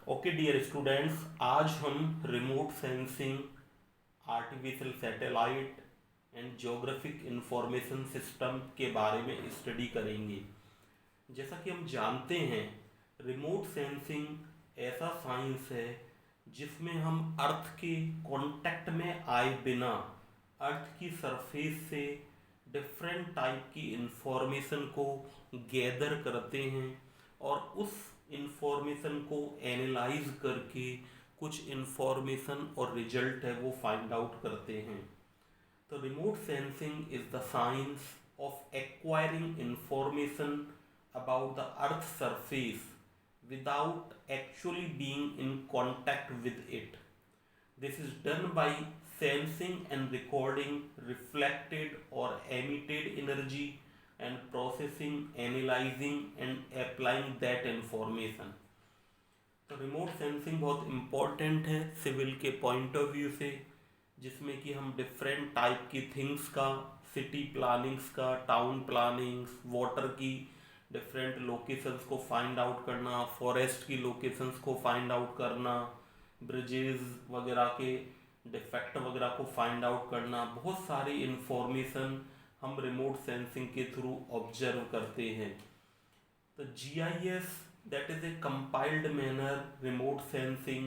Okay dear students, आज हम remote sensing, artificial satellite and geographic information system के बारे में स्टडी करेंगे। जैसा कि हम जानते हैं, रिमोट सेंसिंग ऐसा साइंस है जिसमें हम अर्थ के कांटेक्ट में आए बिना अर्थ की सरफेस से डिफरेंट टाइप की इंफॉर्मेशन को गैदर करते हैं और उस इंफॉर्मेशन को एनालाइज करके कुछ इंफॉर्मेशन और रिजल्ट है वो फाइंड आउट करते हैं। तो remote sensing is the science of acquiring information about the earth's surface without actually being in contact with it. This is done by sensing and recording reflected or emitted energy and processing, analyzing and applying that information. तो remote sensing बहुत important है civil के point of view से, जिसमें कि हम different type की things का, सिटी प्लानिंग्स का, टाउन प्लानिंग्स, वाटर की डिफरेंट लोकेशंस को फाइंड आउट करना, फॉरेस्ट की लोकेशंस को फाइंड आउट करना, ब्रिजेस वगैरह के डिफेक्ट वगैरह को फाइंड आउट करना, बहुत सारी इंफॉर्मेशन हम रिमोट सेंसिंग के थ्रू ऑब्जर्व करते हैं। तो GIS, that is a compiled manner remote sensing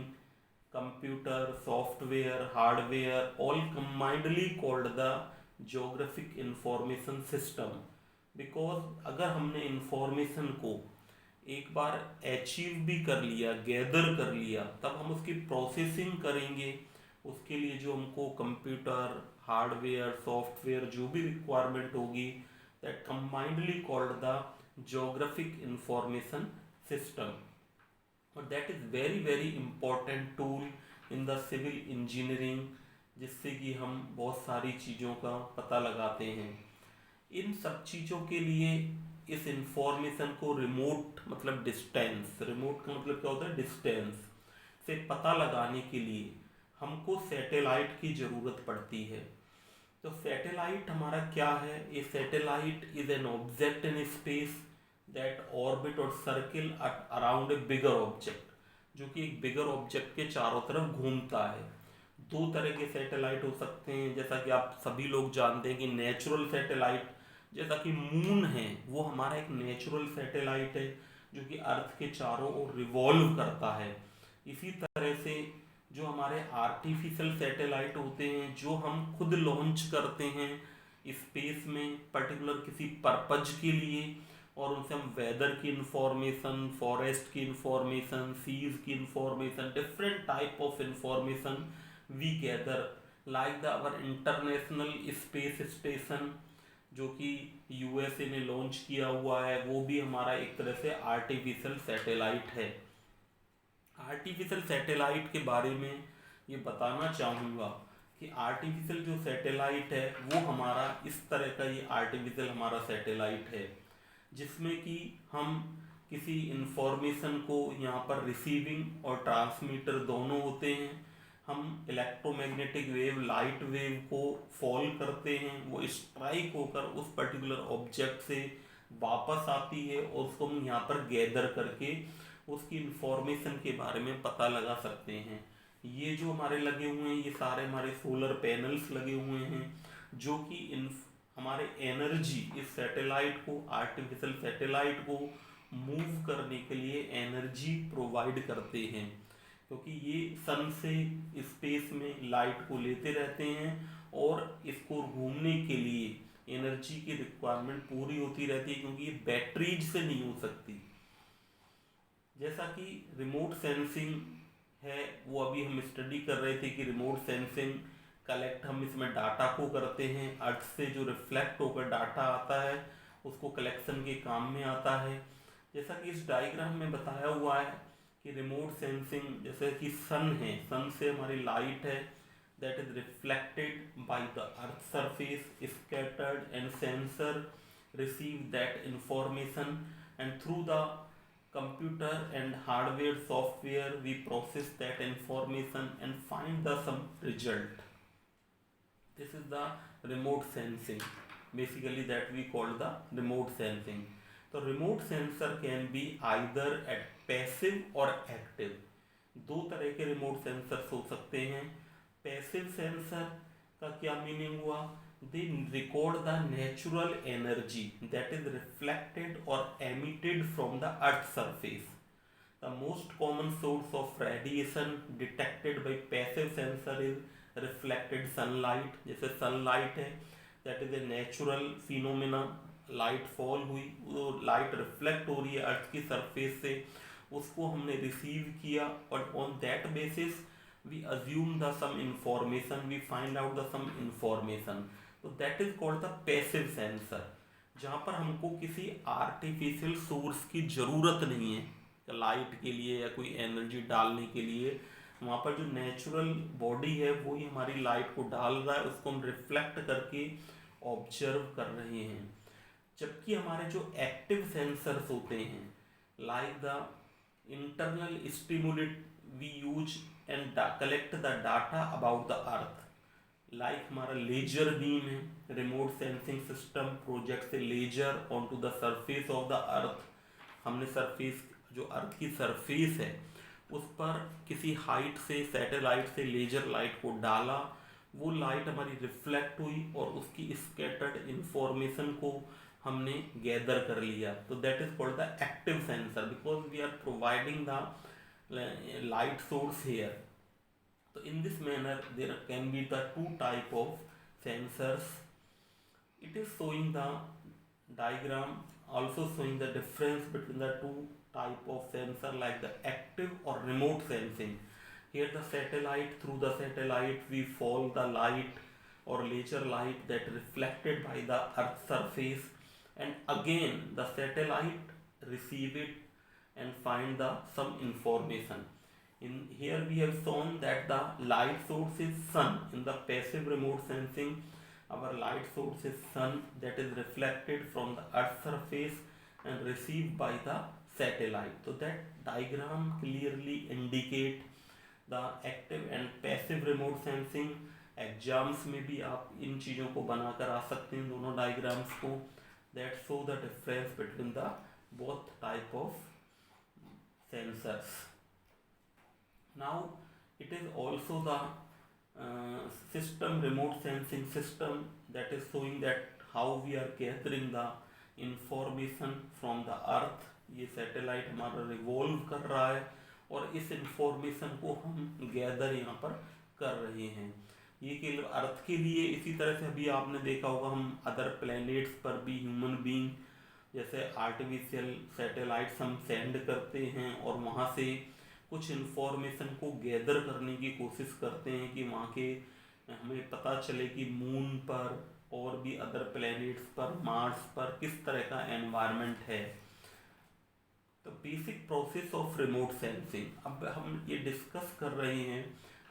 computer software hardware all combinedly called the geographic information system, because अगर हमने इंफॉर्मेशन को एक बार अचीव भी कर लिया, गैदर कर लिया, तब हम उसकी प्रोसेसिंग करेंगे। उसके लिए जो हमको कंप्यूटर, हार्डवेयर, सॉफ्टवेयर जो भी रिक्वायरमेंट होगी, that combinedly called the geographic information system. और that is very very important tool in the civil engineering, जिससे कि हम बहुत सारी चीज़ों का पता लगाते हैं। इन सब चीज़ों के लिए इस इंफॉर्मेशन को रिमोट मतलब डिस्टेंस, रिमोट का मतलब क्या होता है, डिस्टेंस से पता लगाने के लिए हमको सैटेलाइट की ज़रूरत पड़ती है। तो सैटेलाइट हमारा क्या है? A satellite is an object in space that orbit और circle around a bigger object, जो कि एक बिगर ऑब्जेक्ट के चारों तरफ घूमता है। दो तरह के सैटेलाइट हो सकते हैं, जैसा कि आप सभी लोग जानते हैं कि नेचुरल सैटेलाइट, जैसा कि मून है, वो हमारा एक नेचुरल सैटेलाइट है जो कि अर्थ के चारों ओर रिवॉल्व करता है। इसी तरह से जो हमारे आर्टिफिशियल सैटेलाइट होते हैं, जो हम खुद लॉन्च करते हैं स्पेस में पर्टिकुलर किसी पर्पज के लिए, और उनसे हम वेदर की इंफॉर्मेशन, फॉरेस्ट की इंफॉर्मेशन, सीज की information, different type of information we gather, like the our international space station जो कि USA ने लॉन्च किया हुआ है, वो भी हमारा एक तरह से आर्टिफिशियल सैटेलाइट है। आर्टिफिशियल सैटेलाइट के बारे में ये बताना चाहूँगा कि आर्टिफिशियल जो सैटेलाइट है वो हमारा इस तरह का, ये आर्टिफिशियल हमारा सैटेलाइट है जिसमें कि हम किसी इंफॉर्मेशन को, यहाँ पर रिसीविंग और ट्रांसमीटर दोनों होते हैं। हम इलेक्ट्रोमैग्नेटिक वेव, लाइट वेव को फॉल करते हैं, वो स्ट्राइक होकर उस पर्टिकुलर ऑब्जेक्ट से वापस आती है और उसको हम यहाँ पर गैदर करके उसकी इंफॉर्मेशन के बारे में पता लगा सकते हैं। ये जो हमारे लगे हुए हैं, ये सारे हमारे सोलर पैनल्स लगे हुए हैं जो कि हमारे एनर्जी, इस सैटेलाइट को, आर्टिफिशियल सैटेलाइट को मूव करने के लिए एनर्जी प्रोवाइड करते हैं, क्योंकि ये सन से स्पेस में लाइट को लेते रहते हैं और इसको घूमने के लिए एनर्जी की रिक्वायरमेंट पूरी होती रहती है, क्योंकि ये बैटरीज से नहीं हो सकती। जैसा कि रिमोट सेंसिंग है, वो अभी हम स्टडी कर रहे थे कि रिमोट सेंसिंग कलेक्ट हम इसमें डाटा को करते हैं, अर्थ से जो रिफ्लेक्ट होकर डाटा आता है उसको कलेक्शन के काम में आता है। जैसा कि इस डायग्राम में बताया हुआ है कि रिमोट सेंसिंग, जैसे कि सन है, सन से हमारी लाइट है that is reflected by the earth surface, scattered and sensor receive that information and through the computer and hardware software we process that information and find the some result. This is the remote sensing, basically that we call the remote sensing. So remote sensor can be either at passive or active. दो तरह के remote sensors हो सकते हैं। Passive sensor का क्या meaning हुआ? They record the natural energy that is reflected और emitted from the earth surface. The most common source of radiation detected by passive sensor is reflected sunlight। जैसे sunlight है, that is a natural phenomena। Light fall हुई, वो light reflect हो रही है अर्थ की surface से, उसको हमने रिसीव किया और on that basis we assume the some information, we find out the some information. तो that is called the passive sensor, जहाँ पर हमको किसी आर्टिफिशियल सोर्स की ज़रूरत नहीं है लाइट के लिए या कोई एनर्जी डालने के लिए। वहाँ पर जो नेचुरल बॉडी है वो ही हमारी लाइट को डाल रहा है, उसको हम रिफ्लेक्ट करके ऑब्जर्व कर रहे हैं। जबकि हमारे जो एक्टिव सेंसर्स होते हैं, like the internal stimulate we use and collect the data about the earth, like हमारा लेजर बीम है। रिमोट सेंसिंग सिस्टम प्रोजेक्ट से laser on to the surface of the earth. हमने सरफेस, जो अर्थ की surface है उस पर किसी हाइट से सैटेलाइट से लेजर लाइट को डाला, वो लाइट हमारी रिफ्लेक्ट हुई और उसकी स्कैटर्ड इंफॉर्मेशन को हमने गैदर कर लिया। तो that is called the active sensor because we are providing the light source here. तो in this manner there can be the two type of sensors. It is showing the diagram also showing the difference between the two type of sensor, like the active or remote sensing. Here the satellite, through the satellite we follow the light or laser light that reflected by the earth surface, and again the satellite receive it and find the some information. In here we have shown that the light source is sun. In the passive remote sensing, our light source is sun that is reflected from the earth surface and received by the satellite. So that diagram clearly indicate the active and passive remote sensing. Exams में भी आप इन चीज़ों को बनाकर आ सकते हैं, दोनों diagrams को, that show the difference between the both type of sensors. Now it is also the system, remote sensing system, that is showing that how we are gathering the information from the earth। ये satellite हमारा revolve कर रहा है और इस information को हम gather यहाँ पर कर रहे हैं। ये केवल अर्थ के लिए, इसी तरह से अभी आपने देखा होगा हम अदर प्लैनेट्स पर भी ह्यूमन बीइंग जैसे आर्टिफिशियल सैटेलाइट्स हम सेंड करते हैं और वहाँ से कुछ इन्फॉर्मेशन को गैदर करने की कोशिश करते हैं कि वहाँ के हमें पता चले कि मून पर और भी अदर प्लैनेट्स पर, मार्स पर किस तरह का एनवायरनमेंट है। तो basic process of remote sensing अब हम ये डिस्कस कर रहे हैं।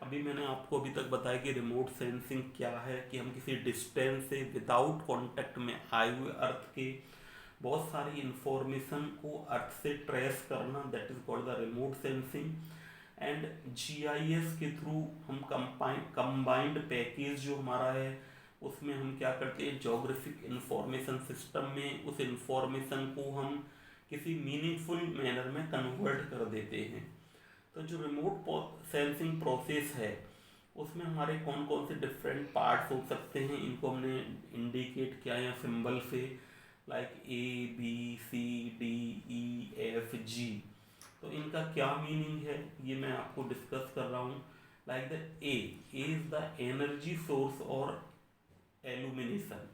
अभी मैंने आपको अभी तक बताया कि रिमोट सेंसिंग क्या है, कि हम किसी डिस्टेंस से विदाउट कांटेक्ट में आए हुए अर्थ के बहुत सारी इंफॉर्मेशन को अर्थ से ट्रेस करना, that is called the remote sensing. And GIS के थ्रू हम कंबाइंड पैकेज जो हमारा है उसमें हम क्या करते हैं, जोग्राफिक इंफॉर्मेशन सिस्टम में उस इंफॉर्मेशन को हम किसी मीनिंगफुल मैनर में कन्वर्ट कर देते हैं। तो जो रिमोट सेंसिंग प्रोसेस है उसमें हमारे कौन कौन से डिफरेंट पार्ट्स हो सकते हैं, इनको हमने इंडिकेट किया है सिंबल से, like A B C D E F G। तो इनका क्या मीनिंग है ये मैं आपको डिस्कस कर रहा हूँ। Like the A is the energy source और एल्यूमिनेशन।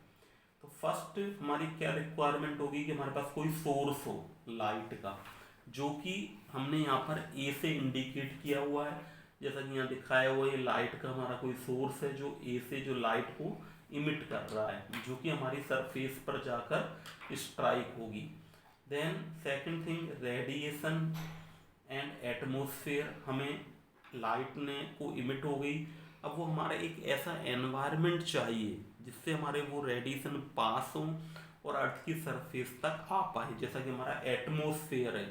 तो फर्स्ट हमारी क्या रिक्वायरमेंट होगी कि हमारे पास कोई सोर्स हो लाइट का, जो कि हमने यहाँ पर A से इंडिकेट किया हुआ है। जैसा कि यहाँ दिखाया हुआ है, लाइट का हमारा कोई सोर्स है जो A से जो लाइट को इमिट कर रहा है, जो कि हमारी सरफेस पर जाकर स्ट्राइक होगी। Then second thing, radiation and atmosphere. हमें लाइट ने को इमिट हो गई, अब वो हमारा एक ऐसा एनवायरनमेंट चाहिए जिससे हमारे वो रेडिएशन पास हो और अर्थ की सरफेस तक आ पाए। जैसा कि हमारा एटमॉस्फेयर है,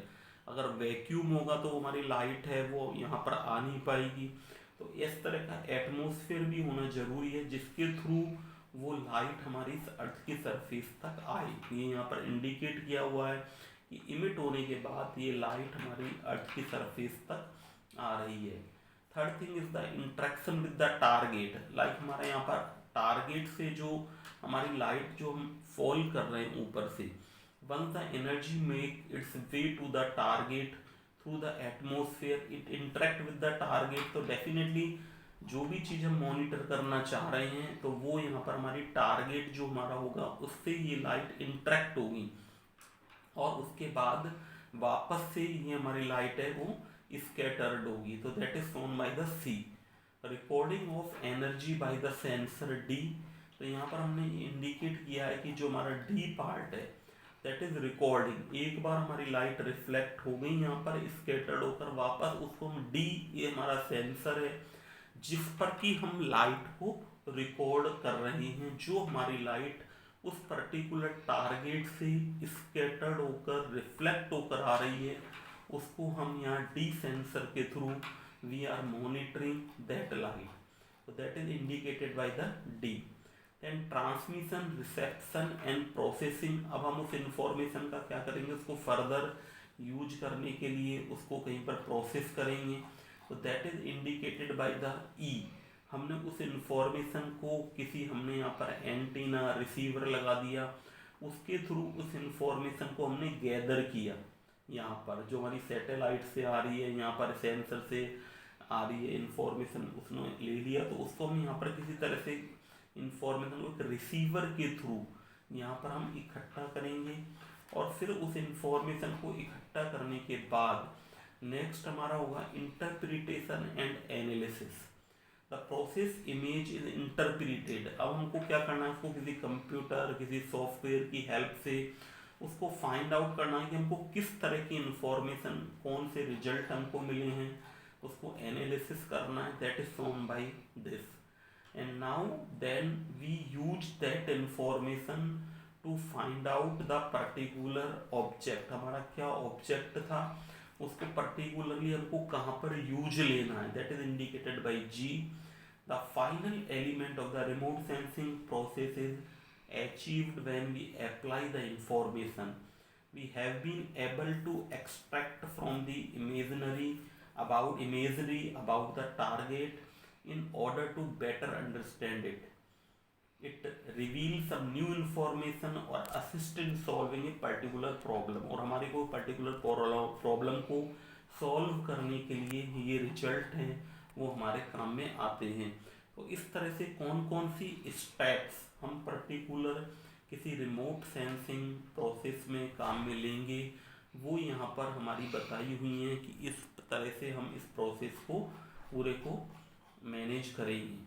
अगर वैक्यूम होगा तो हमारी लाइट है वो यहाँ पर आ नहीं पाएगी। तो इस तरह का एटमॉस्फेयर भी होना जरूरी है जिसके थ्रू वो लाइट हमारी अर्थ की सरफेस तक आए। ये यहाँ पर इंडिकेट किया हुआ है कि इमिट होने के बाद ये लाइट हमारी अर्थ की सरफेस तक आ रही है। Third thing is the interaction with the target, like हमारे यहाँ पर टारगेट से जो हमारी लाइट जो हम फॉल कर रहे हैं ऊपर से, once the energy make its way to the target through the atmosphere, it interact with the target, तो डेफिनेटली जो भी चीज़ हम मॉनिटर करना चाह रहे हैं तो वो यहाँ पर हमारी टारगेट जो हमारा होगा उससे ये लाइट इंटरेक्ट होगी और उसके बाद वापस से ये हमारी लाइट है वो स्कैटर्ड होगी। तो that is shown by the C. Recording of energy by the sensor D, तो यहाँ पर हमने इंडिकेट किया है कि जो हमारा डी पार्ट है दैट इज रिकॉर्डिंग। एक बार हमारी लाइट रिफ्लेक्ट हो गई यहाँ पर स्कैटर्ड होकर वापस, उसको हम डी, ये हमारा सेंसर है जिस पर कि हम लाइट को रिकॉर्ड कर रहे हैं। जो हमारी लाइट उस पर्टिकुलर टारगेट से स्कैटर्ड होकर रिफ्लेक्ट होकर आ रही है उसको हम यहाँ डी सेंसर के through we are monitoring that light, so that is indicated by the D. Then transmission, reception and processing, अब हम उस इंफॉर्मेशन का क्या करेंगे, उसको फर्दर यूज करने के लिए उसको कहीं पर प्रोसेस करेंगे, तो that is indicated by the E. हमने उस इंफॉर्मेशन को किसी, हमने यहाँ पर एंटीना रिसीवर लगा दिया, उसके थ्रू उस इंफॉर्मेशन को हमने गैदर किया। यहाँ पर जो हमारी सैटेलाइट से आ रही है, यहाँ पर सेंसर से आ रही है इंफॉर्मेशन, उसने ले लिया, तो उसको हम यहाँ पर किसी तरह से इंफॉर्मेशन को एक रिसीवर के थ्रू यहाँ पर हम इकट्ठा करेंगे और फिर उस इंफॉर्मेशन को इकट्ठा करने के बाद नेक्स्ट हमारा होगा interpretation and analysis. The process image is interpreted. अब हमको क्या करना है, उसको किसी कंप्यूटर किसी सॉफ्टवेयर की हेल्प से उसको फाइंड आउट करना है कि हमको किस तरह की इंफॉर्मेशन, कौन से रिजल्ट हमको मिले हैं, उसको एनालिसिस करना है, that is shown by this. And now then we use that information to find out the particular object. हमारा क्या ऑब्जेक्ट था, उसको पर्टिकुलरली हमको कहाँ पर यूज लेना है, that is indicated by G. The final element of the remote sensing process is achieved when we apply the information we have been able to extract from the imagery about the target in order to better understand it. It reveals some new information or assist in solving a particular problem, और हमारे को particular problem को solve करने के लिए ये result हैं वो हमारे काम में आते हैं। तो इस तरह से कौन कौन सी स्टेप्स हम पर्टिकुलर किसी रिमोट सेंसिंग प्रोसेस में काम में लेंगे वो यहाँ पर हमारी बताई हुई हैं कि इस तरह से हम इस प्रोसेस को पूरे को मैनेज करेंगे।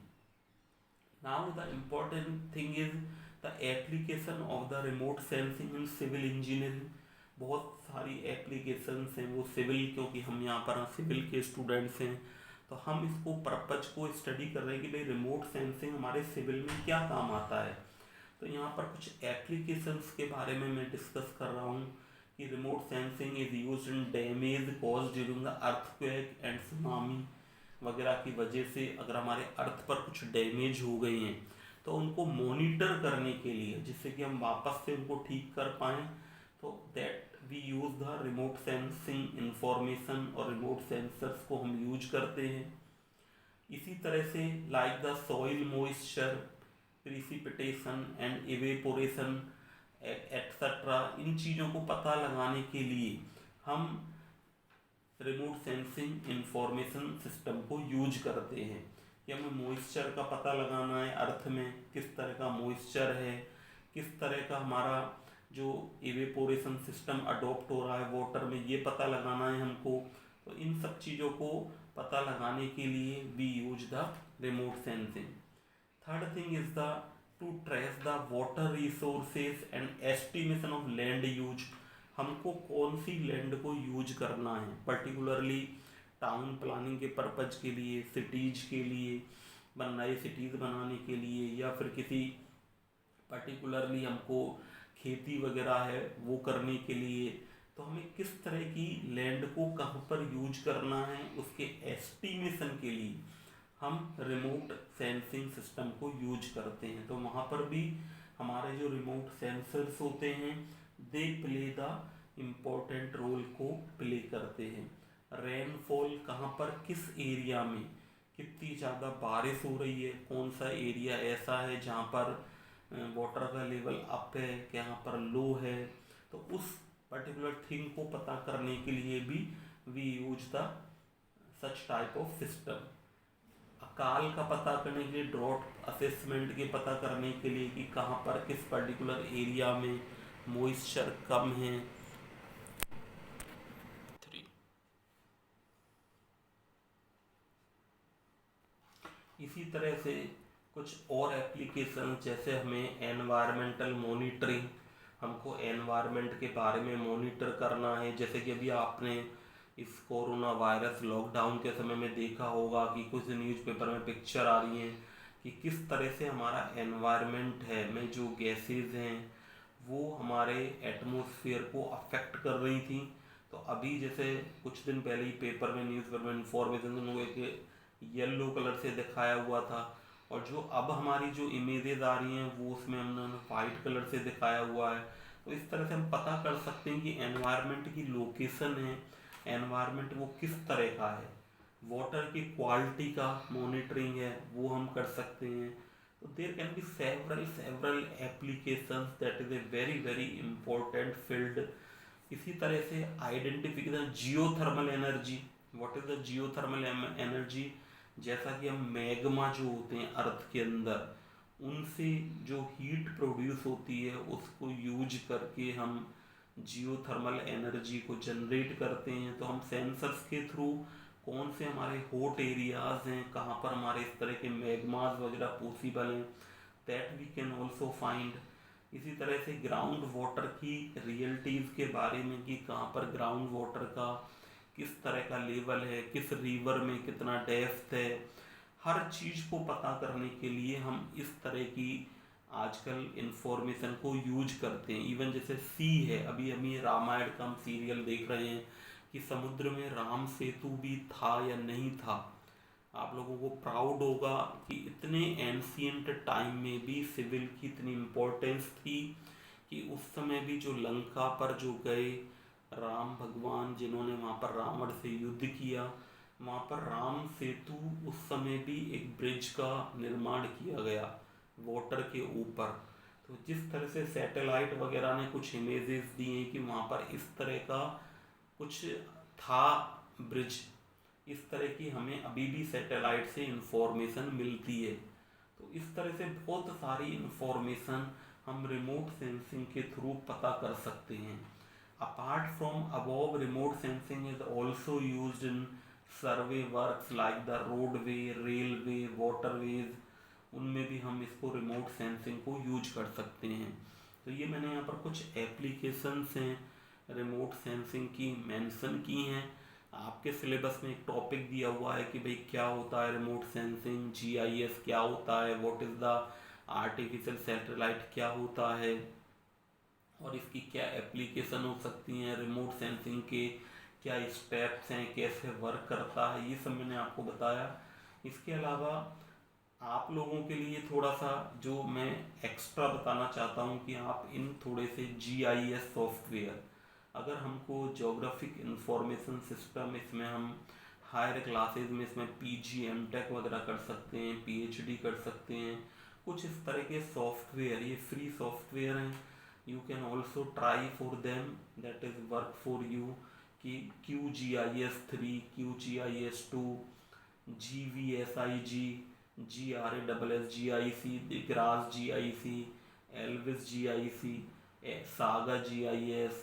Now the important thing is the application of the remote sensing in civil engineering. बहुत सारी एप्लीकेशंस हैं वो सिविल, क्योंकि हम यहाँ पर सिविल के स्टूडेंट्स हैं तो हम इसको पर्पज को स्टडी कर रहे हैं कि भाई रिमोट सेंसिंग हमारे सिविल में क्या काम आता है। तो यहाँ पर कुछ एप्लीकेशंस के बारे में मैं डिस्कस कर रहा हूँ कि remote sensing is used in damage cause during the earthquake and tsunami वगैरह की वजह से अगर हमारे अर्थ पर कुछ डैमेज हो गए हैं तो उनको मॉनिटर करने के लिए, जिससे कि हम वापस से उनको ठीक कर पाएँ, तो that we use the remote sensing information और रिमोट सेंसर्स को हम यूज करते हैं। इसी तरह से like the soil moisture, precipitation and evaporation etcetera, इन चीज़ों को पता लगाने के लिए हम रिमोट सेंसिंग इंफॉर्मेशन सिस्टम को यूज करते हैं कि हमें मॉइस्चर का पता लगाना है, अर्थ में किस तरह का मॉइस्चर है, किस तरह का हमारा जो इवेपोरेशन सिस्टम अडॉप्ट हो रहा है वाटर में, ये पता लगाना है हमको। तो इन सब चीज़ों को पता लगाने के लिए we use the remote sensing. Third thing is the to trace the water resources and estimation of land use. हमको कौन सी लैंड को यूज करना है, पर्टिकुलरली टाउन प्लानिंग के पर्पज के लिए, सिटीज के लिए, नए सिटीज़ बनाने के लिए, या फिर किसी पर्टिकुलरली हमको खेती वगैरह है वो करने के लिए, तो हमें किस तरह की लैंड को कहाँ पर यूज करना है उसके एस्टिमेशन के लिए हम रिमोट सेंसिंग सिस्टम को यूज करते हैं। तो वहाँ पर भी हमारे जो रिमोट सेंसर्स होते हैं they play the important role को प्ले करते हैं। रेनफॉल कहाँ पर, किस एरिया में कितनी ज़्यादा बारिश हो रही है, कौन सा एरिया ऐसा है जहाँ पर वाटर का लेवल अप है, कहाँ पर लो है। तो उस पर्टिकुलर थिंग को पता करने के लिए भी we use the such type of system. अकाल का पता करने के लिए, ड्रॉट असेसमेंट के पता करने के लिए कि कहाँ पर किस पर्टिकुलर एरिया में मॉइस्चर कम है। इसी तरह से कुछ और एप्लीकेशन, जैसे हमें एनवायरमेंटल मॉनिटरिंग, हमको एनवायरनमेंट के बारे में मॉनिटर करना है। जैसे कि अभी आपने इस कोरोना वायरस लॉकडाउन के समय में देखा होगा कि कुछ न्यूज़पेपर में पिक्चर आ रही हैं कि किस तरह से हमारा एनवायरनमेंट है में जो गैसेज हैं वो हमारे एटमॉस्फेयर को अफेक्ट कर रही थी। तो अभी जैसे कुछ दिन पहले ही पेपर में, न्यूज़पेपर में इंफॉर्मेशन हुए एक येलो कलर से दिखाया हुआ था, और जो अब हमारी जो इमेजेस आ रही हैं वो उसमें हमने वाइट कलर से दिखाया हुआ है। तो इस तरह से हम पता कर सकते हैं कि एनवायरनमेंट की लोकेशन है, एनवायरनमेंट वो किस तरह का है। वाटर की क्वालिटी का मॉनिटरिंग है वो हम कर सकते हैं। तो there can be several applications, that is a very very important field. इसी तरह से identification, geothermal energy, what is the geothermal energy. जैसा कि हम मैग्मा जो होते हैं अर्थ के अंदर, उनसे जो हीट प्रोड्यूस होती है उसको यूज करके हम जियोथर्मल एनर्जी को जनरेट करते हैं। तो हम सेंसर्स के थ्रू कौन से हमारे हॉट एरियाज हैं, कहाँ पर हमारे इस तरह के मैग्मास वगैरह पॉसिबल हैं, that we can also find. इसी तरह से ग्राउंड वाटर की रियलिटीज़ के बारे में कि कहाँ पर ग्राउंड वाटर का किस तरह का लेवल है, किस रिवर में कितना डेप्थ है, हर चीज़ को पता करने के लिए हम इस तरह की आजकल इंफॉर्मेशन को यूज करते हैं। इवन जैसे सी है, अभी हम ये रामायण का हम सीरियल देख रहे हैं कि समुद्र में राम सेतु भी था या नहीं था। आप लोगों को प्राउड होगा कि इतने एंशियंट टाइम में भी सिविल की इतनी इम्पोर्टेंस थी कि उस समय भी जो लंका पर जो गए राम भगवान, जिन्होंने वहाँ पर रावण से युद्ध किया, वहाँ पर राम सेतु उस समय भी एक ब्रिज का निर्माण किया गया वाटर के ऊपर। तो जिस तरह से सैटेलाइट वगैरह ने कुछ इमेजेस दिए कि वहाँ पर इस तरह का कुछ था ब्रिज, इस तरह की हमें अभी भी सैटेलाइट से इंफॉर्मेशन मिलती है। तो इस तरह से बहुत सारी इंफॉर्मेशन हम रिमोट सेंसिंग के थ्रू पता कर सकते हैं। Apart from above, remote sensing is also used in survey works like the roadway, railway, waterways, उनमें भी हम इसको रिमोट सेंसिंग को यूज कर सकते हैं। तो ये मैंने यहाँ पर कुछ एप्लीकेशंस हैं रिमोट सेंसिंग की मेंशन की हैं। आपके सिलेबस में एक टॉपिक दिया हुआ है कि भाई क्या होता है रिमोट सेंसिंग, जीआईएस क्या होता है, what is the artificial satellite क्या होता है, और इसकी क्या एप्लीकेशन हो सकती हैं, रिमोट सेंसिंग के क्या स्टेप्स हैं, कैसे वर्क करता है, ये सब मैंने आपको बताया। इसके अलावा आप लोगों के लिए थोड़ा सा जो मैं एक्स्ट्रा बताना चाहता हूँ कि आप इन थोड़े से जीआईएस सॉफ्टवेयर, अगर हमको ज्योग्राफिक इंफॉर्मेशन सिस्टम, इसमें हम हायर क्लासेज में इसमें पीजी एमटेक वगैरह कर सकते हैं, पीएचडी कर सकते हैं। कुछ इस तरह के सॉफ्टवेयर, ये फ्री सॉफ्टवेयर हैं, you can also try for them, that is work for you. कि QGIS 3, QGIS 2, GVSIG, GRASSGIC, grass GIC, Elvis GIC, saga GIS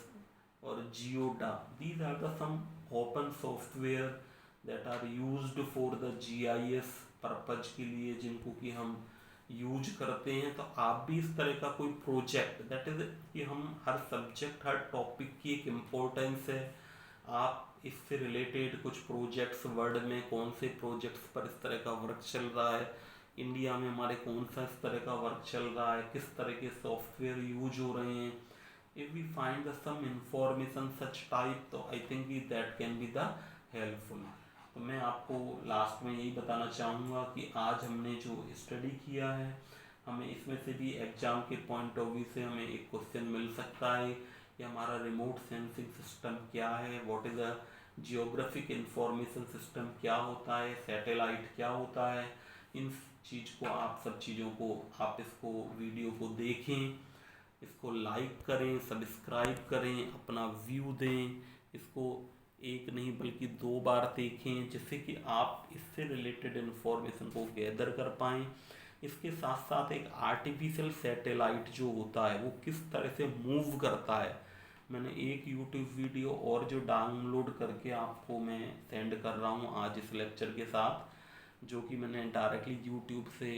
और जियोडा। These are the some open software that are used for the GIS purpose के लिए, जिनको कि हम use करते हैं। तो आप भी इस तरह का कोई प्रोजेक्ट, दैट इज कि हम हर सब्जेक्ट, हर टॉपिक की एक इम्पोर्टेंस है, आप इससे रिलेटेड कुछ प्रोजेक्ट्स, वर्ल्ड में कौन से प्रोजेक्ट्स पर इस तरह का वर्क चल रहा है, इंडिया में हमारे कौन सा इस तरह का वर्क चल रहा है, किस तरह के सॉफ्टवेयर यूज हो रहे हैं, if we find the some information such type, तो I think that can be the helpful. तो मैं आपको लास्ट में यही बताना चाहूँगा कि आज हमने जो स्टडी किया है, हमें इसमें से भी एग्जाम के पॉइंट ऑफ व्यू से हमें एक क्वेश्चन मिल सकता है कि हमारा रिमोट सेंसिंग सिस्टम क्या है, what is the geographic information system क्या होता है, सैटेलाइट क्या होता है, इन चीज़ को आप सब चीज़ों को आप इसको वीडियो को देखें, इसको लाइक करें, सब्सक्राइब करें, अपना व्यू दें, इसको एक नहीं बल्कि 2 बार देखें, जिससे कि आप इससे रिलेटेड इन्फॉर्मेशन को गैदर कर पाएँ। इसके साथ साथ एक आर्टिफिशियल सैटेलाइट जो होता है वो किस तरह से मूव करता है, मैंने एक यूट्यूब वीडियो और जो डाउनलोड करके आपको मैं सेंड कर रहा हूँ आज इस लेक्चर के साथ, जो कि मैंने डायरेक्टली यूट्यूब से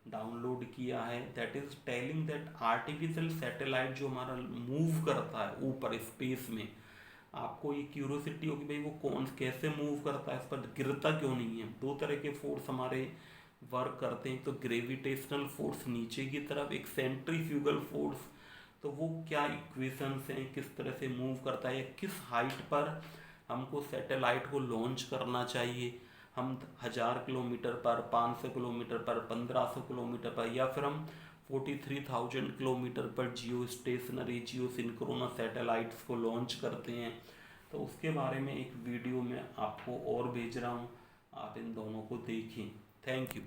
डाउनलोड किया है, that is telling that artificial satellite जो हमारा मूव करता है ऊपर स्पेस में, आपको ये क्यूरियोसिटी होगी भाई वो कौन कैसे मूव करता है, इस पर गिरता क्यों नहीं है। 2 तरह के फोर्स हमारे वर्क करते हैं, तो ग्रेविटेशनल फोर्स नीचे की तरफ, एक सेंट्रीफ्यूगल फोर्स, तो वो क्या इक्वेशंस हैं, किस तरह से मूव करता है, किस हाइट पर हमको सैटेलाइट को लॉन्च करना चाहिए, हम 1000 किलोमीटर पर, 500 किलोमीटर पर, 1500 किलोमीटर पर, या फिर हम 43,000 किलोमीटर पर जियो स्टेशनरी जियो सिंक्रोनस सैटेलाइट्स को लॉन्च करते हैं। तो उसके बारे में एक वीडियो में आपको और भेज रहा हूँ, आप इन दोनों को देखें। Thank you.